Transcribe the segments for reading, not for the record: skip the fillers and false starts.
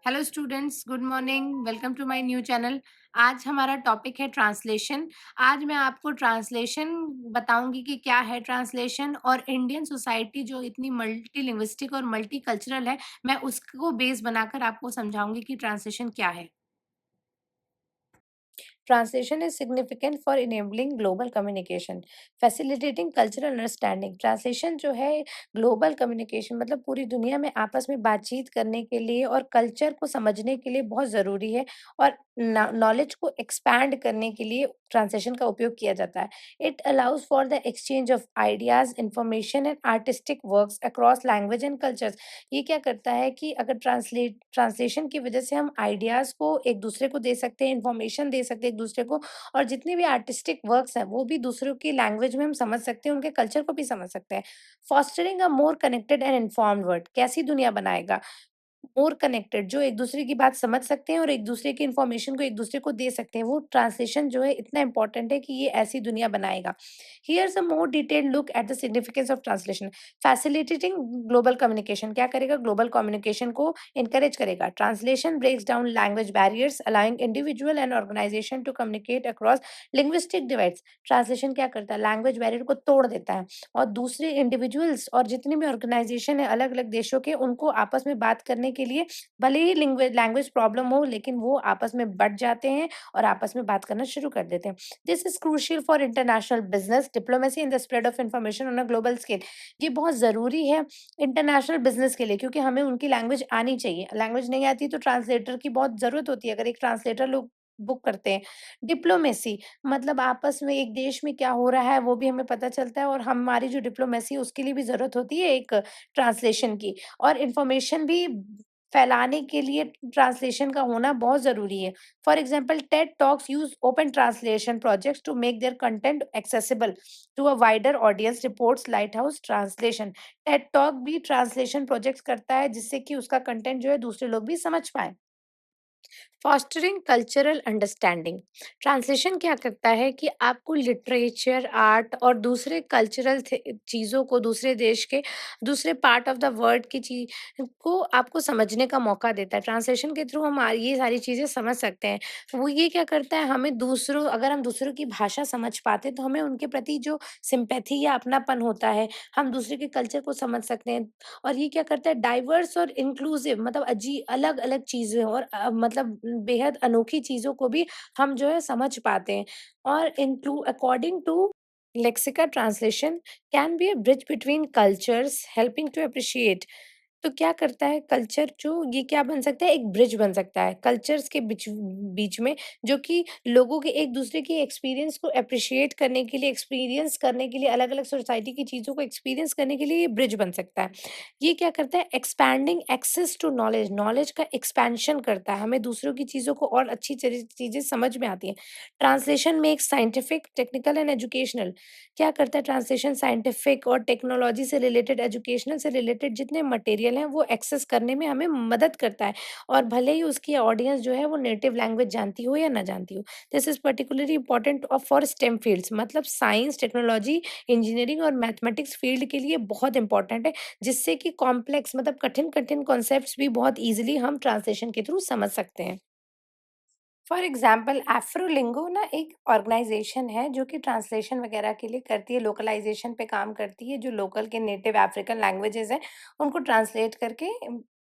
Hello students, good morning. Welcome to my new channel. आज हमारा topic है translation. आज मैं आपको ट्रांसलेशन बताऊंगी कि क्या है ट्रांसलेशन, और इंडियन सोसाइटी जो इतनी मल्टी लिंग्विस्टिक और मल्टी कल्चरल है, मैं उसको बेस बनाकर आपको समझाऊंगी कि ट्रांसलेशन क्या है। Translation is significant for enabling global communication, facilitating cultural understanding. Translation जो है ग्लोबल कम्युनिकेशन मतलब पूरी दुनिया में आपस में बातचीत करने के लिए और कल्चर को समझने के लिए बहुत ज़रूरी है, और नॉलेज को एक्सपैंड करने के लिए ट्रांसलेशन का उपयोग किया जाता है। It allows for the exchange of ideas, information and artistic works across language and cultures. ये क्या करता है कि अगर ट्रांसलेशन की वजह से हम आइडियाज़ को एक दूसरे को दे सकते हैं, इंफॉर्मेशन दे सकते हैं एक दूसरे को, और जितने भी आर्टिस्टिक वर्क्स हैं वो भी दूसरों की लैंग्वेज में हम समझ सकते हैं, उनके कल्चर को भी समझ सकते हैं। Fostering a more connected and informed world, कैसी दुनिया बनाएगा? मोर कनेक्टेड, जो एक दूसरे की बात समझ सकते हैं और एक दूसरे की इन्फॉर्मेशन को एक दूसरे को दे सकते हैं। वो ट्रांसलेशन जो है इतना इंपॉर्टेंट है कि ये ऐसी दुनिया बनाएगा। Here's a more detailed look at the significance of translation. Facilitating global communication, क्या करेगा? ग्लोबल कम्युनिकेशन को इनकरेज करेगा। Translation breaks down language barriers, allowing individual and organization to communicate across linguistic divides. Translation क्या करता है? Language barrier को तोड़ देता है, और दूसरे इंडिविजुअल्स और जितनी भी ऑर्गेनाइजेशन है अलग अलग देशों के, उनको आपस में बात करने के लिए भले ही लैंग्वेज प्रॉब्लम हो, लेकिन वो आपस में बट जाते हैं और आपस में बात करना शुरू कर देते हैं। This is crucial for international business diplomacy in the spread of information on a global scale. ये बहुत ज़रूरी है इंटरनेशनल बिजनेस के लिए, क्योंकि हमें उनकी लैंग्वेज आनी चाहिए। लैंग्वेज नहीं आती तो ट्रांसलेटर की बहुत ज़रूरत होती है। अगर एक ट्रांसलेटर लोग बुक करते हैं। डिप्लोमेसी मतलब आपस में एक देश में क्या हो रहा है वो भी हमें पता चलता है, और हमारी जो डिप्लोमेसी है उसके लिए भी ज़रूरत होती है एक ट्रांसलेशन की। और इंफॉर्मेशन भी फैलाने के लिए ट्रांसलेशन का होना बहुत ज़रूरी है। For example TED talks use open translation projects to make their content accessible to a wider audience, reports light house translation. TED talk भी ट्रांसलेशन प्रोजेक्ट्स करता है जिससे कि उसका कंटेंट जो है दूसरे लोग भी समझ पाएँ। Fostering cultural understanding. ट्रांसलेशन क्या करता है कि आपको लिटरेचर, आर्ट और दूसरे कल्चरल चीज़ों को, दूसरे देश के दूसरे पार्ट ऑफ द वर्ल्ड की चीज को आपको समझने का मौका देता है। ट्रांसलेशन के थ्रू हम ये सारी चीज़ें समझ सकते हैं। वो ये क्या करता है, हमें दूसरों अगर हम दूसरों की भाषा समझ पाते तो हमें उनके प्रति जो सिंपैथी या अपनापन होता है, हम दूसरे के कल्चर को समझ सकते हैं। और ये क्या करता है, डाइवर्स और इंक्लूसिव मतलब अलग-अलग चीज़ें और मतलब बेहद अनोखी चीज़ों को भी हम जो है समझ पाते हैं। और include according to lexica translation can be a bridge between cultures helping to appreciate. तो क्या करता है कल्चर, जो ये क्या बन सकता है, एक ब्रिज बन सकता है कल्चर्स के बीच बीच में, जो कि लोगों के एक दूसरे के एक्सपीरियंस को एप्रिशिएट करने के लिए, एक्सपीरियंस करने के लिए, अलग अलग सोसाइटी की चीज़ों को एक्सपीरियंस करने के लिए ये ब्रिज बन सकता है। ये क्या करता है, expanding access to knowledge, knowledge का एक्सपेंशन करता है, हमें दूसरों की चीज़ों को और अच्छी चीज़ें समझ में आती हैं। ट्रांसलेशन में एक साइंटिफिक, टेक्निकल एंड एजुकेशनल, क्या करता है ट्रांसलेशन, साइंटिफिक और टेक्नोलॉजी से रिलेटेड, एजुकेशनल से रिलेटेड जितने मटेरियल हैं वो एक्सेस करने में हमें मदद करता है, और भले ही उसकी ऑडियंस जो है वो नेटिव लैंग्वेज जानती हो या ना जानती हो। This is particularly important for stem fields, मतलब साइंस, टेक्नोलॉजी, इंजीनियरिंग और मैथमेटिक्स फील्ड के लिए बहुत इंपॉर्टेंट है, जिससे कि कॉम्प्लेक्स मतलब कठिन कठिन कॉन्सेप्ट्स भी बहुत ईजिली हम ट्रांसलेशन के थ्रू समझ सकते हैं। फॉर एग्जाम्पल एफ्रोलिंगो ना एक ऑर्गेनाइजेशन है जो कि ट्रांसलेशन वगैरह के लिए करती है, लोकलाइजेशन पे काम करती है, जो लोकल के नेटिव अफ्रीकन लैंग्वेजेस हैं उनको ट्रांसलेट करके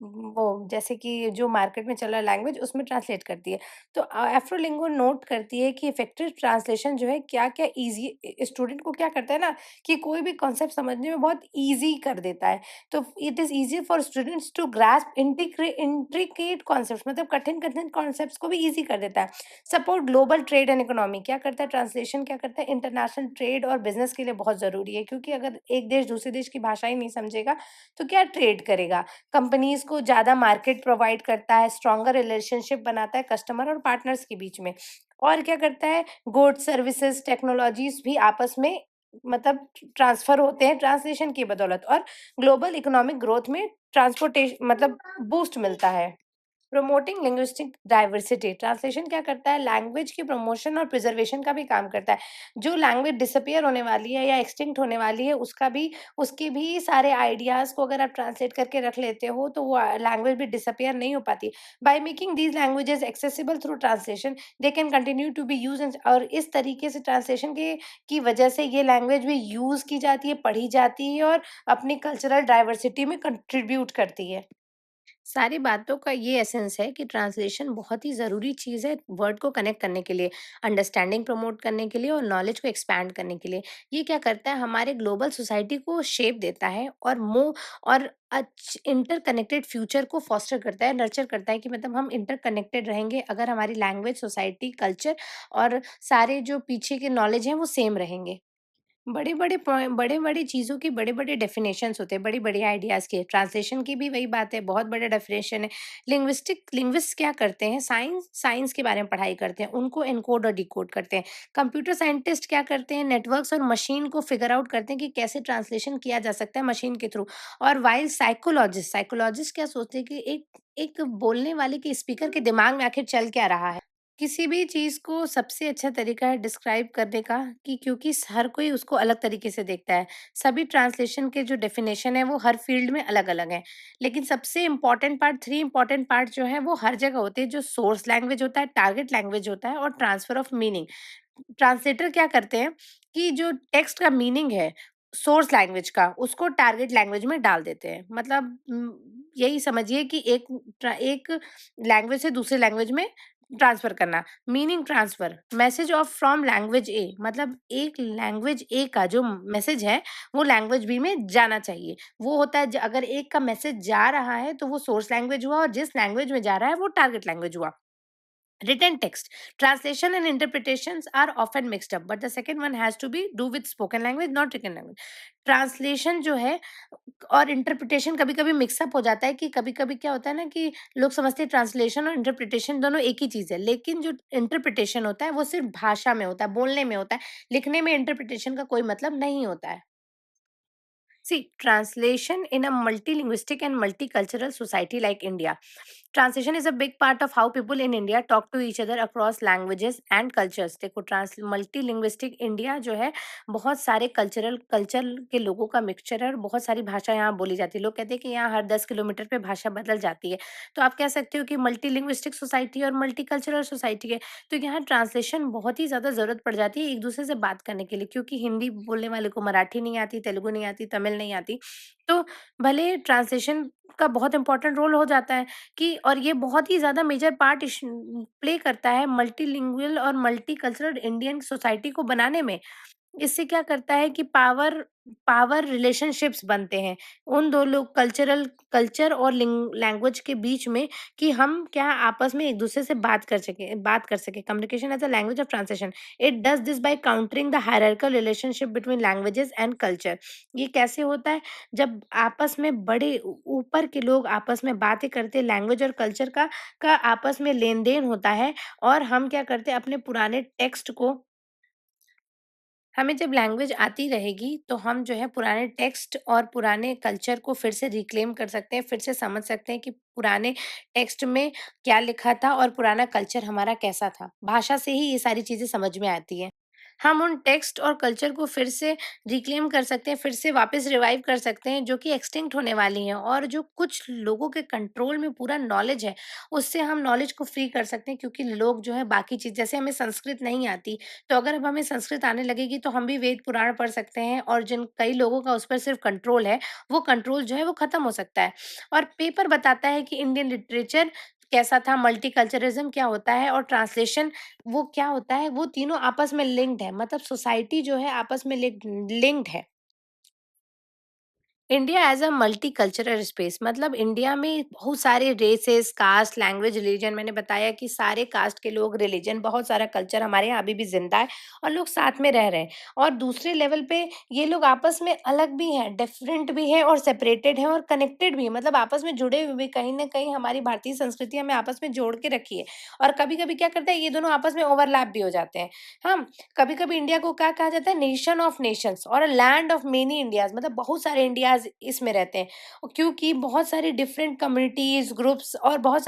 वो जैसे कि जो मार्केट में चल रहा लैंग्वेज उसमें ट्रांसलेट करती है। तो एफ्रोलिंगो नोट करती है कि इफेक्टिव ट्रांसलेशन जो है क्या क्या ईजी स्टूडेंट को क्या करता है ना, कि कोई भी कॉन्सेप्ट समझने में बहुत ईजी कर देता है। तो it is easy for students to grasp intricate concepts, मतलब कठिन कठिन कॉन्सेप्ट्स को भी ईजी कर देता है। Support global trade and economy, क्या करता है ट्रांसलेशन, क्या करता है इंटरनेशनल ट्रेड और बिजनेस के लिए बहुत ज़रूरी है, क्योंकि अगर एक देश दूसरे देश की भाषा ही नहीं समझेगा तो क्या ट्रेड करेगा। कंपनीज को ज़्यादा मार्केट प्रोवाइड करता है, स्ट्रॉन्गर रिलेशनशिप बनाता है कस्टमर और पार्टनर्स के बीच में। और क्या करता है, गुड्स, सर्विसेज, टेक्नोलॉजीज भी आपस में मतलब ट्रांसफर होते हैं ट्रांसलेशन की बदौलत, और ग्लोबल इकोनॉमिक ग्रोथ में ट्रांसपोर्टेशन मतलब बूस्ट मिलता है। प्रमोटिंग लिंग्विस्टिक डाइवर्सिटी ट्रांसलेशन क्या करता है, लैंग्वेज की प्रमोशन और प्रिजर्वेशन का भी काम करता है। जो लैंग्वेज डिसअपियर होने वाली है या एक्सटिंक्ट होने वाली है, उसके भी सारे आइडियाज को अगर आप ट्रांसलेट करके रख लेते हो तो वो लैंग्वेज भी डिसअपियर नहीं हो पाती। By making these languages accessible through translation they can continue to be use, और इस तरीके से ट्रांसलेशन के की वजह से ये लैंग्वेज भी यूज की जाती है, पढ़ी जाती है और अपनी कल्चरल डाइवर्सिटी में कंट्रीब्यूट करती है। सारी बातों का ये एसेंस है कि ट्रांसलेशन बहुत ही ज़रूरी चीज़ है वर्ड को कनेक्ट करने के लिए, अंडरस्टैंडिंग प्रमोट करने के लिए और नॉलेज को एक्सपैंड करने के लिए। ये क्या करता है, हमारे ग्लोबल सोसाइटी को शेप देता है और और इंटरकनेक्टेड फ्यूचर को फॉस्टर करता है, नर्चर करता है कि मतलब हम इंटरकनेक्टेड रहेंगे अगर हमारी लैंग्वेज, सोसाइटी, कल्चर और सारे जो पीछे के नॉलेज हैं वो सेम रहेंगे। बड़े-बड़े चीज़ों के बड़े-बड़े डेफ़िनेशंस होते हैं, बड़ी-बड़ी आइडियाज़ के। ट्रांसलेशन की भी वही बात है, बहुत बड़ा डेफ़िनेशन है। लिंग्विस्ट क्या करते हैं, साइंस के बारे में पढ़ाई करते हैं, उनको एनकोड और डिकोड करते हैं। कंप्यूटर साइंटिस्ट क्या करते हैं, नेटवर्क्स और मशीन को फ़िगर आउट करते हैं कि कैसे ट्रांसलेशन किया जा सकता है मशीन के थ्रू। और व्हाइल साइकोलॉजिस्ट क्या सोचते हैं कि एक एक बोलने वाले के स्पीकर के दिमाग में आखिर चल क्या रहा है। किसी भी चीज़ को सबसे अच्छा तरीका है डिस्क्राइब करने का कि क्योंकि हर कोई उसको अलग तरीके से देखता है। सभी ट्रांसलेशन के जो डेफिनेशन है वो हर फील्ड में अलग-अलग हैं। लेकिन सबसे इम्पोर्टेंट पार्ट 3 इम्पोर्टेंट पार्ट जो है वो हर जगह होते हैं, जो सोर्स लैंग्वेज होता है, टारगेट लैंग्वेज होता है और ट्रांसफर ऑफ मीनिंग। ट्रांसलेटर क्या करते हैं कि जो टेक्स्ट का मीनिंग है सोर्स लैंग्वेज का, उसको टारगेट लैंग्वेज में डाल देते हैं। मतलब यही समझिए कि एक लैंग्वेज से दूसरे लैंग्वेज में ट्रांसफर करना। Meaning transfer, message of from language a, मतलब एक लैंग्वेज ए का जो मैसेज है वो लैंग्वेज बी में जाना चाहिए। वो होता है अगर एक का मैसेज जा रहा है तो वो सोर्स लैंग्वेज हुआ और जिस लैंग्वेज में जा रहा है वो टारगेट लैंग्वेज हुआ। Written text translation and interpretations are often mixed up, but the second one has to be do with spoken language, not written language. Translation जो है और इंटरप्रिटेशन कभी कभी मिक्सअप हो जाता है कि कभी कभी क्या होता है ना कि लोग समझते हैं ट्रांसलेशन और इंटरप्रिटेशन दोनों एक ही चीज है, लेकिन जो इंटरप्रिटेशन होता है वो सिर्फ भाषा में होता है, बोलने में होता है। लिखने में इंटरप्रिटेशन का कोई मतलब नहीं होता है। See, translation in a multilinguistic and multicultural society like India. Translation is a big part of how people in India talk to each other across languages and cultures. देखो मल्टीलिंग्विस्टिक इंडिया जो है बहुत सारे कल्चर के लोगों का mixture है और बहुत सारी भाषा यहाँ बोली जाती है। लोग कहते हैं कि यहाँ हर 10 किलोमीटर पे भाषा बदल जाती है। तो आप कह सकते हो कि मल्टीलिंग्विस्टिक सोसाइटी और मल्टीकल्चरल सोसाइटी है। तो यहाँ ट्रांसलेशन बहुत ही ज़्यादा ज़रूरत पड़ जाती है एक दूसरे से बात करने के लिए, क्योंकि हिंदी बोलने वाले को मराठी नहीं आती, तेलुगु नहीं आती, तमिल नहीं आती। तो भले ट्रांसलेशन का बहुत इम्पोर्टेंट रोल हो जाता है कि, और ये बहुत ही ज़्यादा मेजर पार्ट प्ले करता है मल्टीलिंगुअल और मल्टीकल्चरल इंडियन सोसाइटी को बनाने में। इससे क्या करता है कि पावर पावर रिलेशनशिप्स बनते हैं उन दो लोग कल्चर और लैंग्वेज के बीच में, कि हम क्या आपस में एक दूसरे से बात कर सके। Communication as a language of translation, it does this by countering the hierarchical relationship between languages and culture. ये कैसे होता है, जब आपस में बड़े ऊपर के लोग आपस में बातें करते, लैंग्वेज और कल्चर का आपस में लेन देन होता है, और हम क्या करते हैं अपने पुराने टेक्स्ट को, हमें जब लैंग्वेज आती रहेगी तो हम जो है पुराने टेक्स्ट और पुराने कल्चर को फिर से रिक्लेम कर सकते हैं, फिर से समझ सकते हैं कि पुराने टेक्स्ट में क्या लिखा था और पुराना कल्चर हमारा कैसा था। भाषा से ही ये सारी चीज़ें समझ में आती हैं। हम उन टेक्स्ट और कल्चर को फिर से रिक्लेम कर सकते हैं, फिर से वापस रिवाइव कर सकते हैं, जो कि एक्सटिंक्ट होने वाली हैं, और जो कुछ लोगों के कंट्रोल में पूरा नॉलेज है, उससे हम नॉलेज को फ्री कर सकते हैं, क्योंकि लोग जो है बाकी चीज़, जैसे हमें संस्कृत नहीं आती, तो अगर अब हमें संस्कृत आने लगेगी तो हम भी वेद पुराण पढ़ सकते हैं, और जिन कई लोगों का उस पर सिर्फ कंट्रोल है, वो कंट्रोल जो है वो खत्म हो सकता है। और पेपर बताता है कि इंडियन लिटरेचर कैसा था, मल्टीकल्चरिज्म क्या होता है और ट्रांसलेशन वो क्या होता है, वो तीनों आपस में लिंक्ड है, मतलब सोसाइटी जो है आपस में लिंक्ड है। India as a multicultural space, मतलब इंडिया में बहुत सारे रेसेस, कास्ट, लैंग्वेज, रिलीजन, मैंने बताया कि सारे कास्ट के लोग, रिलीजन, बहुत सारा कल्चर हमारे यहाँ अभी भी जिंदा है और लोग साथ में रह रहे हैं। और दूसरे लेवल पे ये लोग आपस में अलग भी हैं, डिफरेंट भी हैं और सेपरेटेड हैं और कनेक्टेड भी हैं, मतलब आपस में जुड़े हुए भी, कहीं ना कहीं हमारी भारतीय संस्कृति हमें आपस में जोड़ के रखी है। और कभी कभी क्या करता है, ये दोनों आपस में ओवरलैप भी हो जाते हैं। हम कभी कभी इंडिया को क्या कहा जाता है, नेशन ऑफ नेशंस और लैंड ऑफ मेनी इंडियाज, मतलब बहुत सारे इंडियाज आइडियाज़ इसमें रहते हैं। क्योंकि बहुत सारी डिफरेंट कम्युनिटीज़, ग्रुप्स और बहुत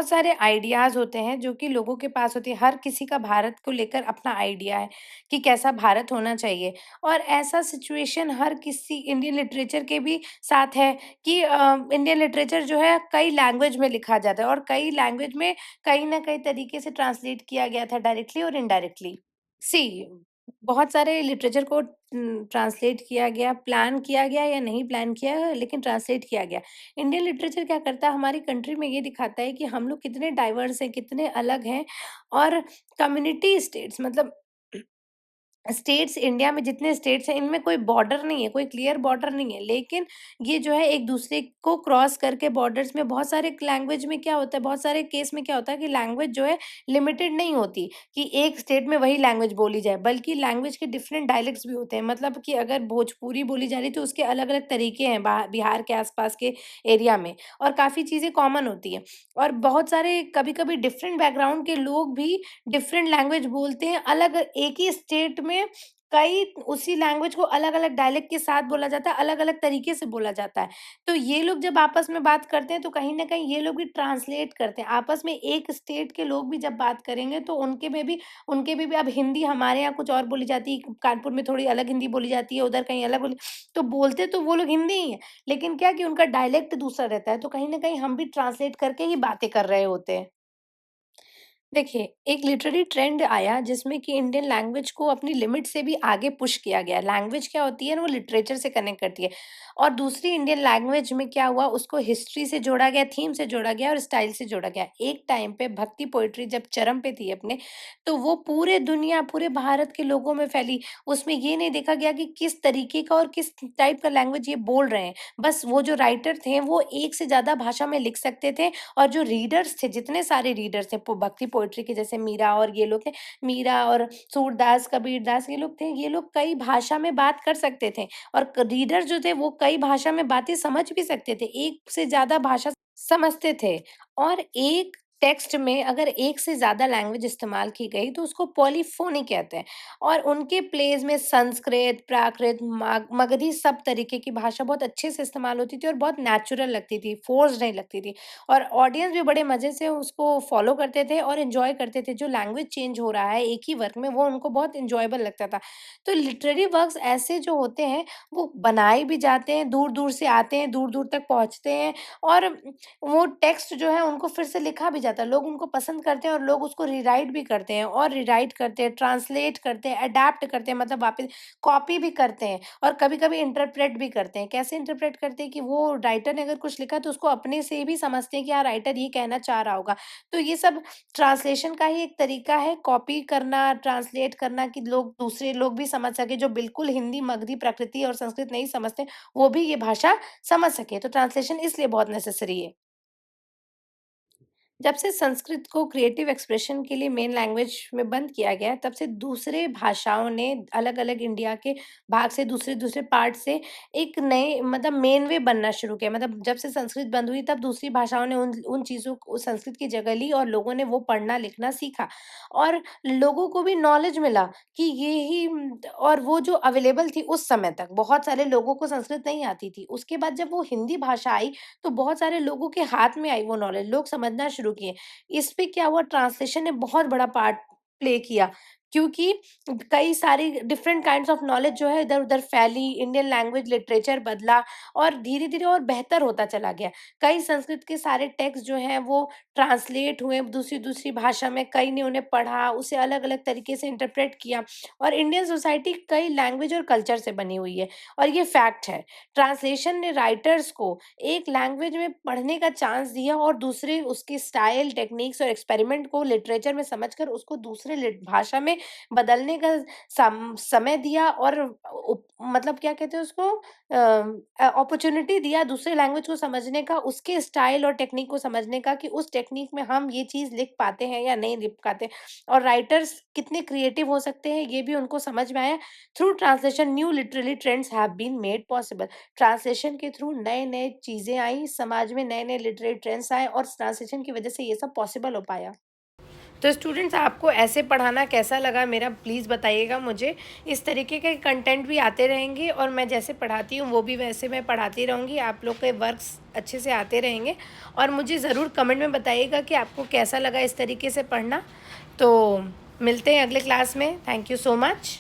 सारे आइडियाज़ होते हैं जो कि लोगों के पास होते हैं। हर किसी का भारत को लेकर अपना आइडिया है कि कैसा भारत होना चाहिए। और ऐसा सिचुएशन हर किसी इंडियन लिटरेचर के भी साथ है कि इंडियन लिटरेचर जो है कई लैंग्वेज में लिखा जाता है और कई लैंग्वेज में कहीं न कहीं तरीके से ट्रांसलेट किया गया था डायरेक्टली और इनडायरेक्टली। सी बहुत सारे लिटरेचर को ट्रांसलेट किया गया, प्लान किया गया या नहीं प्लान किया गया, लेकिन ट्रांसलेट किया गया। इंडियन लिटरेचर क्या करता है, हमारी कंट्री में ये दिखाता है कि हम लोग कितने डाइवर्स हैं, कितने अलग हैं। और कम्युनिटी स्टेट्स मतलब स्टेट्स, इंडिया में जितने स्टेट्स हैं इनमें कोई बॉर्डर नहीं है, कोई क्लियर बॉर्डर नहीं है। लेकिन ये जो है एक दूसरे को क्रॉस करके बॉर्डर्स में बहुत सारे लैंग्वेज में क्या होता है, बहुत सारे केस में क्या होता है कि लैंग्वेज जो है लिमिटेड नहीं होती कि एक स्टेट में वही लैंग्वेज बोली जाए, बल्कि लैंग्वेज के डिफरेंट डायलेक्ट्स भी होते हैं। मतलब कि अगर भोजपुरी बोली जा रही है तो उसके अलग अलग तरीके हैं बिहार के आसपास के एरिया में, और काफ़ी चीज़ें कॉमन होती हैं। और बहुत सारे कभी कभी डिफरेंट बैकग्राउंड के लोग भी डिफरेंट लैंग्वेज बोलते हैं। अलग एक ही स्टेट में कई उसी लैंग्वेज को अलग-अलग डायलेक्ट के साथ बोला जाता है, अलग-अलग तरीके से बोला जाता है। तो ये लोग जब आपस में बात करते हैं तो कहीं न कहीं ये लोग भी ट्रांसलेट करते हैं। आपस में एक स्टेट के लोग भी जब बात करेंगे तो उनके में भी अब हिंदी हमारे यहाँ कुछ और बोली जाती है, कानपुर में थोड़ी अलग हिंदी बोली जाती है, उधर कहीं अलग बोली, तो बोलते तो वो लोग हिंदी ही हैं, लेकिन क्या कि उनका डायलेक्ट दूसरा रहता है, तो कहीं न कहीं हम भी ट्रांसलेट करके ही बातें कर रहे होते हैं। देखिए, एक लिटरेरी ट्रेंड आया जिसमें कि इंडियन लैंग्वेज को अपनी लिमिट से भी आगे पुश किया गया। लैंग्वेज क्या होती है ना, वो लिटरेचर से कनेक्ट करती है। और दूसरी इंडियन लैंग्वेज में क्या हुआ, उसको हिस्ट्री से जोड़ा गया, थीम से जोड़ा गया और स्टाइल से जोड़ा गया। एक टाइम पे भक्ति पोएट्री जब चरम पे थी अपने, तो वो पूरे दुनिया, पूरे भारत के लोगों में फैली। उसमें ये नहीं देखा गया कि किस तरीके का और किस टाइप का लैंग्वेज ये बोल रहे हैं। बस वो जो राइटर थे, वो एक से ज़्यादा भाषा में लिख सकते थे। और जो रीडर्स थे, जितने सारे रीडर्स थे भक्ति पोएट्री के, जैसे मीरा और ये लोग थे, मीरा और सूरदास, कबीरदास, ये लोग थे, ये लोग कई भाषा में बात कर सकते थे। और रीडर जो थे वो कई भाषा में बातें समझ भी सकते थे, एक से ज्यादा भाषा समझते थे। और एक टेक्स्ट में अगर एक से ज़्यादा लैंग्वेज इस्तेमाल की गई तो उसको पॉलीफ़ोनी कहते हैं। और उनके प्लेज़ में संस्कृत, प्राकृत, मगधी सब तरीके की भाषा बहुत अच्छे से इस्तेमाल होती थी और बहुत नेचुरल लगती थी, फ़ोर्स्ड नहीं लगती थी। और ऑडियंस भी बड़े मज़े से उसको फ़ॉलो करते थे और एन्जॉय करते थे। जो लैंग्वेज चेंज हो रहा है एक ही वर्क में, वो उनको बहुत एन्जॉयबल लगता था। तो लिटरेरी वर्क्स ऐसे जो होते हैं, वो बनाए भी जाते हैं, दूर-दूर से आते हैं, दूर-दूर तक पहुँचते हैं। और वो टेक्स्ट जो है उनको फिर से लिखा भी जाता है। लोग उनको पसंद करते हैं और लोग उसको रीराइट भी करते हैं और रीराइट करते हैं, ट्रांसलेट करते हैं, अडैप्ट करते हैं, मतलब वापस कॉपी भी करते हैं और कभी-कभी इंटरप्रेट भी करते हैं। कैसे इंटरप्रेट करते हैं कि वो राइटर ने अगर कुछ लिखा है तो उसको अपने से भी समझते हैं कि हाँ, राइटर ये कहना चाह रहा होगा। तो ये सब ट्रांसलेशन का ही एक तरीका है, कॉपी करना, ट्रांसलेट करना, कि लोग दूसरे लोग भी समझ सकें, जो बिल्कुल हिंदी, मगधी, प्राकृति और संस्कृत नहीं समझते, वो भी ये भाषा समझ सकें। तो ट्रांसलेशन इसलिए बहुत नेसेसरी है। जब से संस्कृत को क्रिएटिव एक्सप्रेशन के लिए मेन लैंग्वेज में बंद किया गया है, तब से दूसरे भाषाओं ने अलग-अलग इंडिया के भाग से, दूसरे-दूसरे पार्ट से एक नए मतलब मेन वे बनना शुरू किया। मतलब जब से संस्कृत बंद हुई तब दूसरी भाषाओं ने उन उन चीज़ों को, संस्कृत की जगह ली और लोगों ने वो पढ़ना-लिखना सीखा। और लोगों को भी नॉलेज मिला कि ये ही और वो जो अवेलेबल थी उस समय तक, बहुत सारे लोगों को संस्कृत नहीं आती थी। उसके बाद जब वो हिंदी भाषा आई तो बहुत सारे लोगों के हाथ में आई वो नॉलेज, लोग समझना शुरू किए। इस पे क्या हुआ, ट्रांसलेशन ने बहुत बड़ा पार्ट प्ले किया, क्योंकि कई सारी डिफरेंट काइंड्स ऑफ नॉलेज जो है इधर-उधर फैली, इंडियन लैंग्वेज लिटरेचर बदला और धीरे-धीरे और बेहतर होता चला गया। कई संस्कृत के सारे टेक्स्ट जो हैं वो ट्रांसलेट हुए दूसरी-दूसरी भाषा में, कई ने उन्हें पढ़ा, उसे अलग-अलग तरीके से इंटरप्रेट किया। और इंडियन सोसाइटी कई लैंग्वेज और कल्चर से बनी हुई है और ये फैक्ट है। ट्रांसलेशन ने राइटर्स को एक लैंग्वेज में पढ़ने का चांस दिया और दूसरे उसके स्टाइल, टेक्निक्स और एक्सपेरिमेंट को लिटरेचर में समझकर उसको दूसरे भाषा में बदलने का समय दिया। और मतलब क्या कहते हैं उसको, अपॉर्चुनिटी दिया दूसरे लैंग्वेज को समझने का, उसके स्टाइल और टेक्निक को समझने का, कि उस टेक्निक में हम ये चीज़ लिख पाते हैं या नहीं लिख पाते। और राइटर्स कितने क्रिएटिव हो सकते हैं ये भी उनको समझ में आया। Through translation new literary trends have been made possible. Translation के थ्रू नए-नए चीज़ें आई, समाज में नए-नए लिटरेरी ट्रेंड्स आए और ट्रांसलेशन की वज़ह से ये सब पॉसिबल हो पाया। तो स्टूडेंट्स, आपको ऐसे पढ़ाना कैसा लगा मेरा प्लीज़ बताइएगा मुझे। इस तरीके के कंटेंट भी आते रहेंगे और मैं जैसे पढ़ाती हूँ वो भी वैसे मैं पढ़ाती रहूँगी, आप लोग के वर्क्स अच्छे से आते रहेंगे। और मुझे ज़रूर कमेंट में बताइएगा कि आपको कैसा लगा इस तरीके से पढ़ना। तो मिलते हैं अगले क्लास में। Thank you so much.